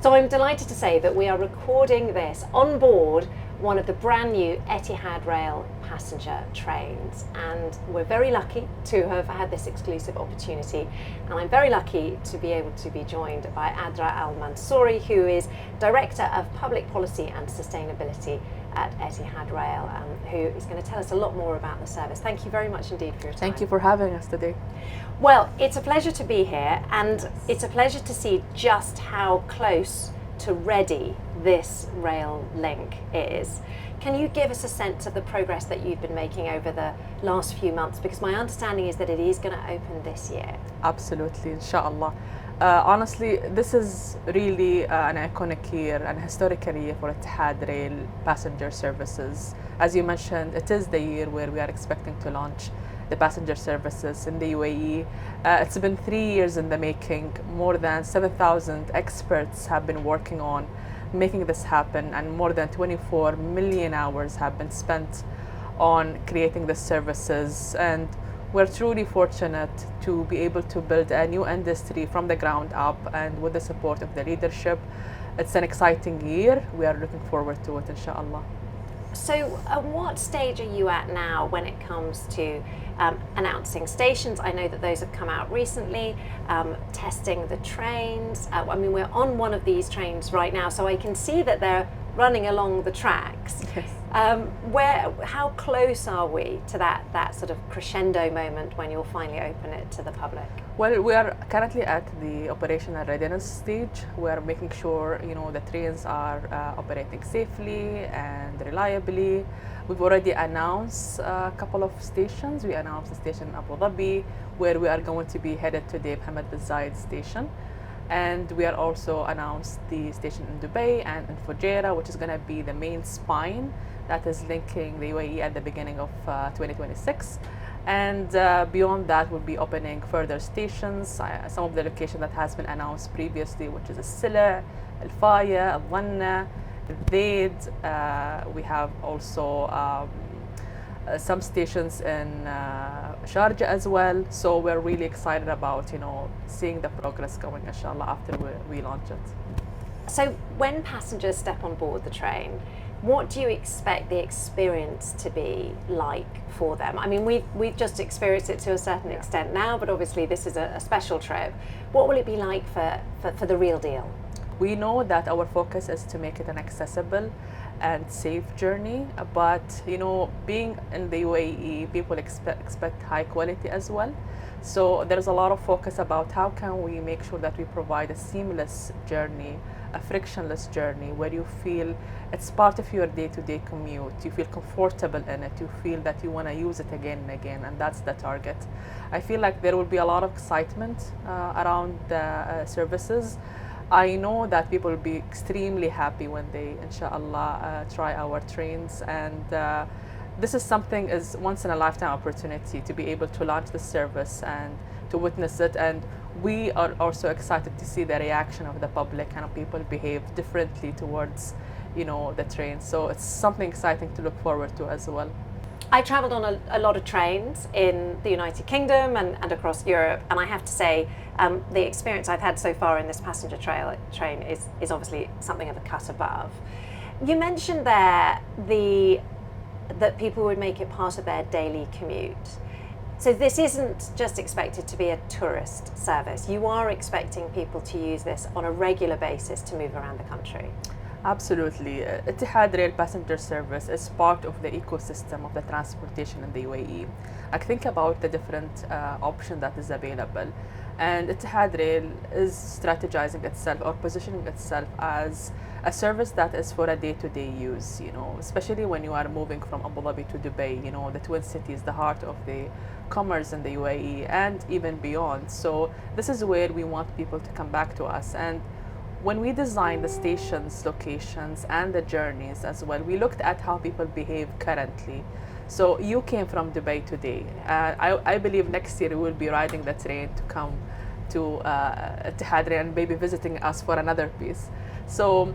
So I'm delighted to say that we are recording this on board one of the brand new Etihad Rail passenger trains, and we're very lucky to have had this exclusive opportunity, and I'm very lucky to be able to be joined by Adhraa Mansoori, who is Director of Public Policy and Sustainability at Etihad Rail, who is going to tell us a lot more about the service. Thank you very much indeed for your time. Thank you for having us today. Well, it's a pleasure to be here, and it's a pleasure to see just how close to ready this rail link is. Can you give us a sense of the progress that you've been making over the last few months? Because my understanding is that it is going to open this year. Absolutely, inshallah. Honestly, this is really an iconic year and historical year for Etihad Rail passenger services. As you mentioned, it is the year where we are expecting to launch the passenger services in the UAE. It's been 3 years in the making. More than 7,000 experts have been working on making this happen, and more than 24 million hours have been spent on creating the services. And we're truly fortunate to be able to build a new industry from the ground up, and with the support of the leadership. It's an exciting year. We are looking forward to it, inshallah. So at what stage are you at now when it comes to announcing stations? I know that those have come out recently, testing the trains. I mean, we're on one of these trains right now, so I can see that they're running along the tracks. Yes. How close are we to that sort of crescendo moment when you'll finally open it to the public? Well, we are currently at the operational readiness stage. We are making sure, the trains are operating safely and reliably. We've already announced a couple of stations. We announced a station in Abu Dhabi, where we are going to be headed to the Mohammed bin Zayed station. And we are also announced the station in Dubai and in Fujairah, which is going to be the main spine that is linking the UAE at the beginning of 2026. And beyond that, we'll be opening further stations. Some of the location that has been announced previously, which is Sila, Al Faya, Al Dhanna, Zayed. We have also some stations in Sharjah as well. So we're really excited about, seeing the progress going, inshallah, after we launch it. So when passengers step on board the train, what do you expect the experience to be like for them? I mean, we've just experienced it to a certain extent now, but obviously this is a special trip. What will it be like for the real deal? We know that our focus is to make it an accessible and safe journey, but being in the UAE, people expect high quality as well. So there's a lot of focus about how can we make sure that we provide a seamless journey, a frictionless journey, where you feel it's part of your day-to-day commute, you feel comfortable in it, you feel that you want to use it again and again, and that's the target. I feel like there will be a lot of excitement around the services. I know that people will be extremely happy when they, inshallah, try our trains, and this is something is once in a lifetime opportunity to be able to launch the service and to witness it. And we are also excited to see the reaction of the public and how people behave differently towards, the train. So it's something exciting to look forward to as well. I travelled on a lot of trains in the United Kingdom and across Europe, and I have to say the experience I've had so far in this passenger train is obviously something of a cut above. You mentioned there that people would make it part of their daily commute. So this isn't just expected to be a tourist service. You are expecting people to use this on a regular basis to move around the country. Absolutely. Etihad Rail passenger service is part of the ecosystem of the transportation in the UAE. I think about the different option that is available, and Etihad Rail is strategizing itself or positioning itself as a service that is for a day-to-day use, especially when you are moving from Abu Dhabi to Dubai, the twin cities, the heart of the commerce in the UAE and even beyond. So this is where we want people to come back to us. And when we designed the stations, locations, and the journeys as well, we looked at how people behave currently. So you came from Dubai today. I believe next year we will be riding the train to come to Etihad Rail and maybe visiting us for another piece. So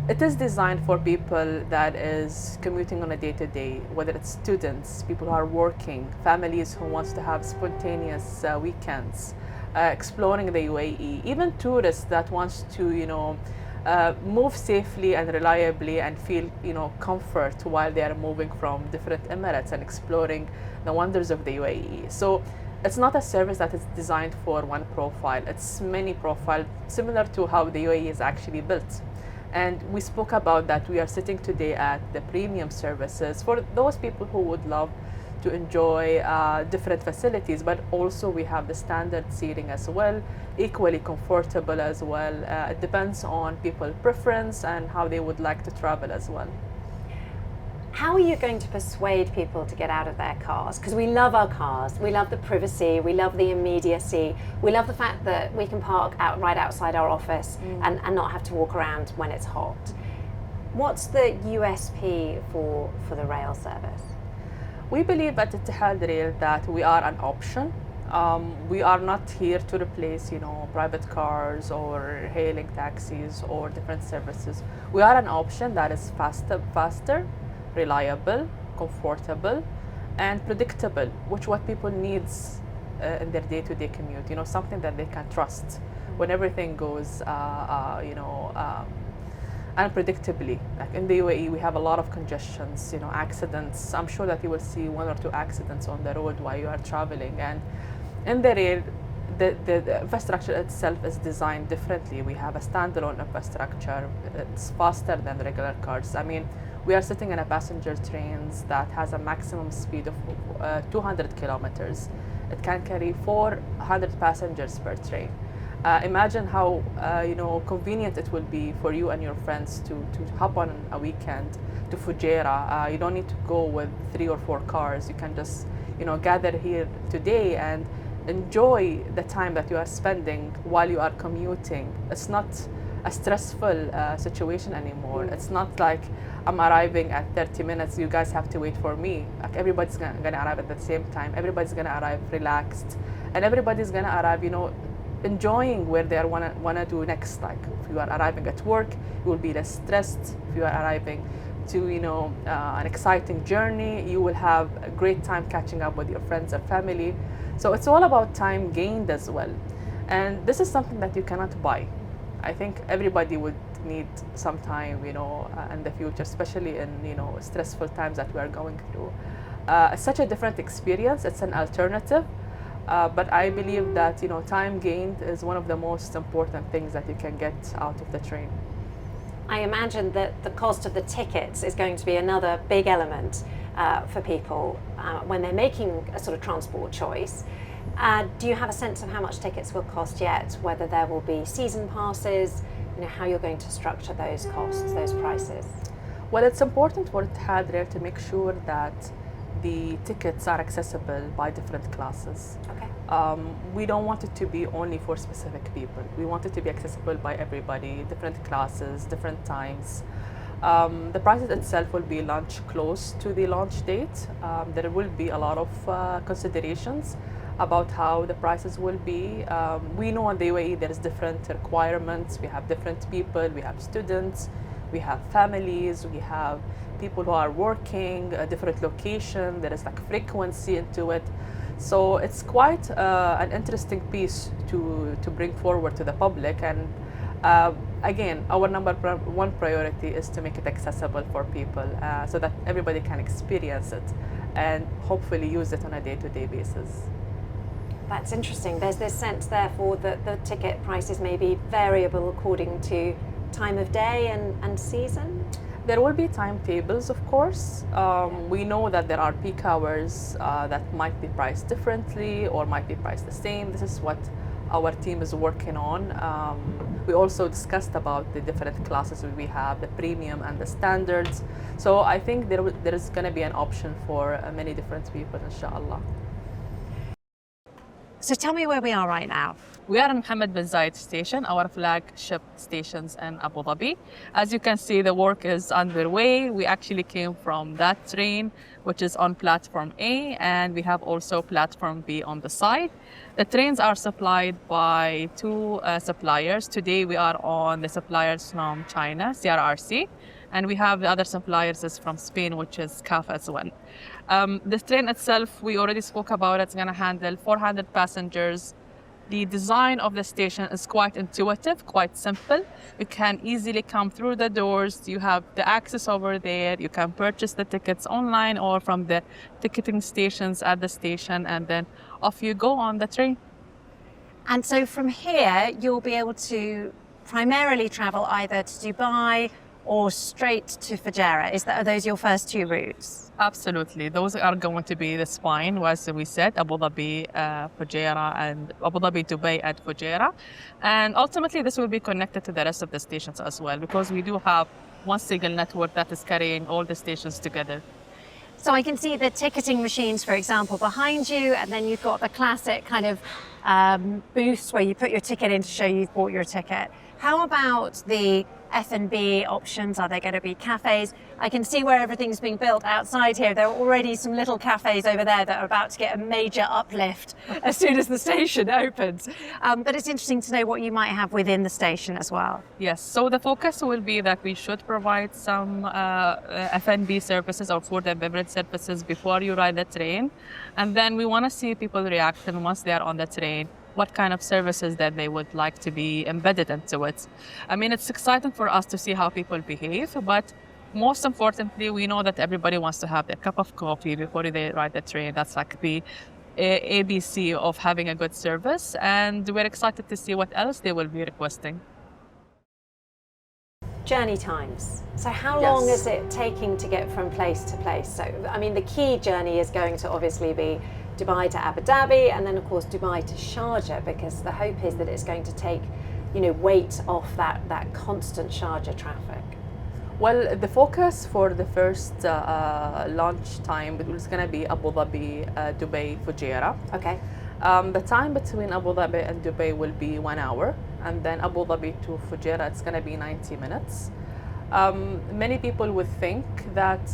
it is designed for people that is commuting on a day-to-day, whether it's students, people who are working, families who wants to have spontaneous weekends, exploring the UAE, even tourists that wants to, move safely and reliably and feel comfort while they are moving from different emirates and exploring the wonders of the UAE. So it's not a service that is designed for one profile. It's many profiles, similar to how the UAE is actually built. And we spoke about that. We are sitting today at the premium services for those people who would love to enjoy different facilities, but also we have the standard seating as well, equally comfortable as well. It depends on people's preference and how they would like to travel as well. How are you going to persuade people to get out of their cars? Because we love our cars, we love the privacy, we love the immediacy, we love the fact that we can park right outside our office and not have to walk around when it's hot. What's the USP for the rail service? We believe at Etihad Rail that we are an option. We are not here to replace, private cars or hailing taxis or different services. We are an option that is faster, reliable, comfortable, and predictable, which what people needs in their day-to-day commute. Something that they can trust when everything goes, unpredictably. Like in the UAE, we have a lot of congestions, accidents. I'm sure that you will see 1 or 2 accidents on the road while you are traveling. And in the rail, the infrastructure itself is designed differently. We have a standalone infrastructure. It's faster than regular cars. I mean, we are sitting in a passenger trains that has a maximum speed of 200 kilometers. It can carry 400 passengers per train. Imagine how convenient it will be for you and your friends to hop on a weekend to Fujairah. You don't need to go with 3 or 4 cars. You can just gather here today and enjoy the time that you are spending while you are commuting. It's not a stressful situation anymore. It's not like I'm arriving at 30 minutes, you guys have to wait for me. Like everybody's gonna arrive at the same time. Everybody's gonna arrive relaxed, and everybody's gonna arrive, enjoying where they wanna do next. Like if you are arriving at work, you will be less stressed. If you are arriving to an exciting journey, you will have a great time catching up with your friends and family. So it's all about time gained as well, and this is something that you cannot buy. I think everybody would need some time, in the future, especially in stressful times that we are going through. It's such a different experience. It's an alternative. But I believe that time gained is one of the most important things that you can get out of the train. I imagine that the cost of the tickets is going to be another big element for people when they're making a sort of transport choice. Do you have a sense of how much tickets will cost yet? Whether there will be season passes? How you're going to structure those costs, those prices? Well, it's important for Etihad Rail to make sure that the tickets are accessible by different classes. Okay. We don't want it to be only for specific people. We want it to be accessible by everybody, different classes, different times. The prices itself will be launched close to the launch date. There will be a lot of considerations about how the prices will be. We know in the UAE there's different requirements. We have different people, we have students, we have families, we have people who are working, a different location, there is like frequency into it. So it's quite an interesting piece to bring forward to the public. And again, our number one priority is to make it accessible for people so that everybody can experience it and hopefully use it on a day-to-day basis. That's interesting. There's this sense, therefore, that the ticket prices may be variable according to time of day and season? There will be timetables, of course. We know that there are peak hours that might be priced differently or might be priced the same. This is what our team is working on. We also discussed about the different classes we have, the premium and the standards. So I think there is going to be an option for many different people, inshallah. So tell me where we are right now. We are in Mohammed bin Zayed station, our flagship stations in Abu Dhabi. As you can see, the work is underway. We actually came from that train, which is on platform A, and we have also platform B on the side. The trains are supplied by 2 suppliers. Today we are on the suppliers from China, CRRC, and we have the other suppliers is from Spain, which is CAF as well. The train itself, we already spoke about it. It's going to handle 400 passengers the design of the station is quite intuitive, quite simple. You can easily come through the doors. You have the access over there. You can purchase the tickets online or from the ticketing stations at the station, and then off you go on the train. And so from here, you'll be able to primarily travel either to Dubai or straight to Fujairah. Are those your first two routes? Absolutely. Those are going to be the spine, as we said, Abu Dhabi, Fujairah, and Abu Dhabi, Dubai, and Fujairah. And ultimately, this will be connected to the rest of the stations as well, because we do have one single network that is carrying all the stations together. So I can see the ticketing machines, for example, behind you, and then you've got the classic kind of booths where you put your ticket in to show you've bought your ticket. How about the F&B options? Are there going to be cafes? I can see where everything's being built outside here. There are already some little cafes over there that are about to get a major uplift as soon as the station opens. But it's interesting to know what you might have within the station as well. Yes, so the focus will be that we should provide some F&B services or food and beverage services before you ride the train. And then we want to see people reaction once they are on the train, what kind of services that they would like to be embedded into it. I mean, it's exciting for us to see how people behave, but most importantly, we know that everybody wants to have their cup of coffee before they ride the train. That's like the ABC of having a good service, and we're excited to see what else they will be requesting. Journey times. So how long is it taking to get from place to place? So, I mean, the key journey is going to obviously be Dubai to Abu Dhabi, and then of course Dubai to Sharjah, because the hope is that it's going to take, weight off that constant Sharjah traffic. Well, the focus for the first launch time is going to be Abu Dhabi, Dubai, Fujairah. Okay. The time between Abu Dhabi and Dubai will be 1 hour, and then Abu Dhabi to Fujairah, it's going to be 90 minutes. Many people would think that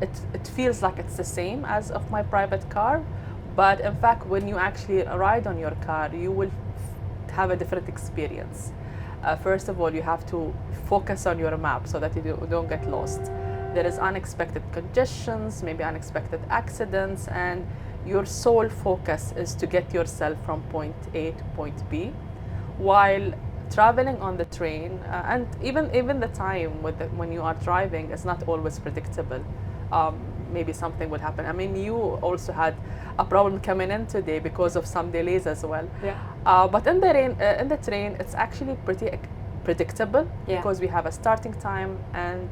it feels like it's the same as of my private car, but in fact, when you actually ride on your car, you will have a different experience. First of all, you have to focus on your map so that you don't get lost. There is unexpected congestions, maybe unexpected accidents, and your sole focus is to get yourself from point A to point B, while traveling on the train, and even the time when you are driving is not always predictable. Maybe something will happen. I mean, you also had a problem coming in today because of some delays as well. Yeah. But in the train, it's actually pretty predictable, because we have a starting time and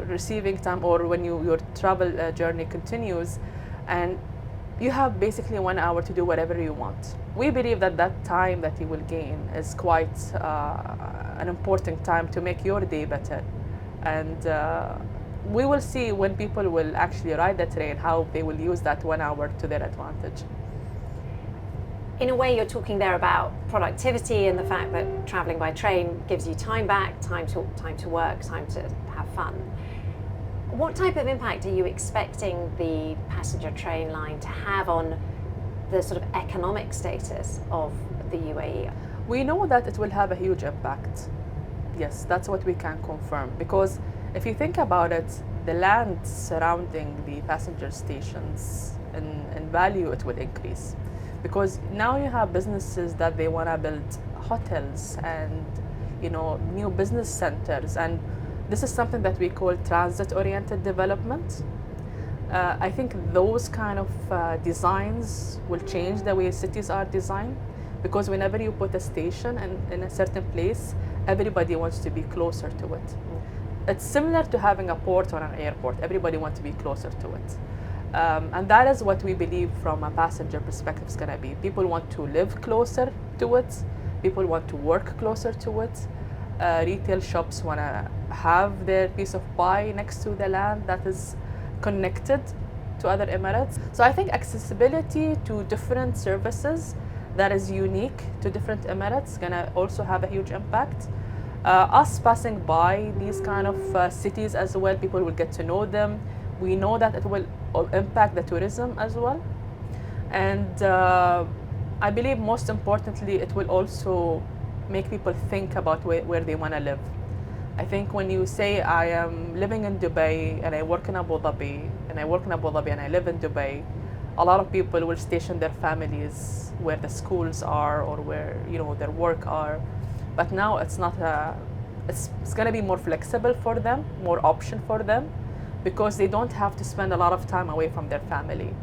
receiving time, or when your travel journey continues, and you have basically 1 hour to do whatever you want. We believe that time that you will gain is quite an important time to make your day better. And we will see when people will actually ride the train, how they will use that 1 hour to their advantage. In a way, you're talking there about productivity and the fact that traveling by train gives you time back, time to work, time to have fun. What type of impact are you expecting the passenger train line to have on the sort of economic status of the UAE? We know that it will have a huge impact. Yes, that's what we can confirm, because if you think about it, the land surrounding the passenger stations in value, it will increase, because now you have businesses that they want to build hotels and new business centers, and this is something that we call transit-oriented development. I think those kind of designs will change the way cities are designed, because whenever you put a station in a certain place, everybody wants to be closer to it. It's similar to having a port or an airport. Everybody wants to be closer to it. And that is what we believe from a passenger perspective is going to be. People want to live closer to it. People want to work closer to it. Retail shops want to have their piece of pie next to the land that is connected to other Emirates. So I think accessibility to different services that is unique to different Emirates is going to also have a huge impact. Us passing by these kind of cities as well, people will get to know them. We know that it will impact the tourism as well. And I believe most importantly, it will also make people think about where they want to live. I think when you say, I am living in Dubai and I work in Abu Dhabi, and I work in Abu Dhabi and I live in Dubai, a lot of people will station their families where the schools are or where their work are. But now it's not it's going to be more flexible for them, more option for them, because they don't have to spend a lot of time away from their family.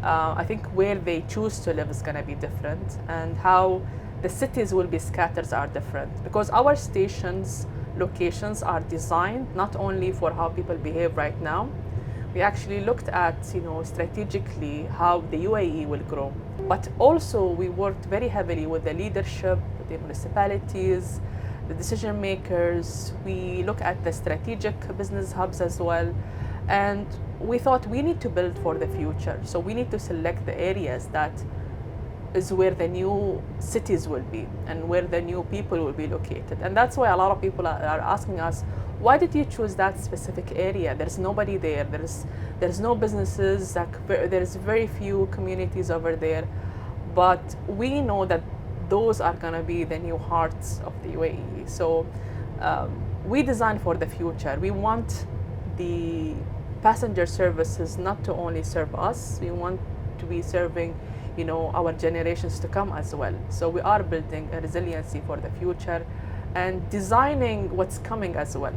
I think where they choose to live is going to be different, and how the cities will be scattered are different, because our stations locations are designed not only for how people behave right now. We actually looked at strategically how the UAE will grow, but also we worked very heavily with the leadership, the municipalities, the decision makers. We look at the strategic business hubs as well, and we thought we need to build for the future. So we need to select the areas that is where the new cities will be and where the new people will be located. And that's why a lot of people are asking us, why did you choose that specific area? There's nobody there. There's no businesses. There's very few communities over there. But we know that those are going to be the new hearts of the UAE. So we design for the future. We want the passenger services not to only serve us. We want to be serving our generations to come as well. So we are building a resiliency for the future and designing what's coming as well.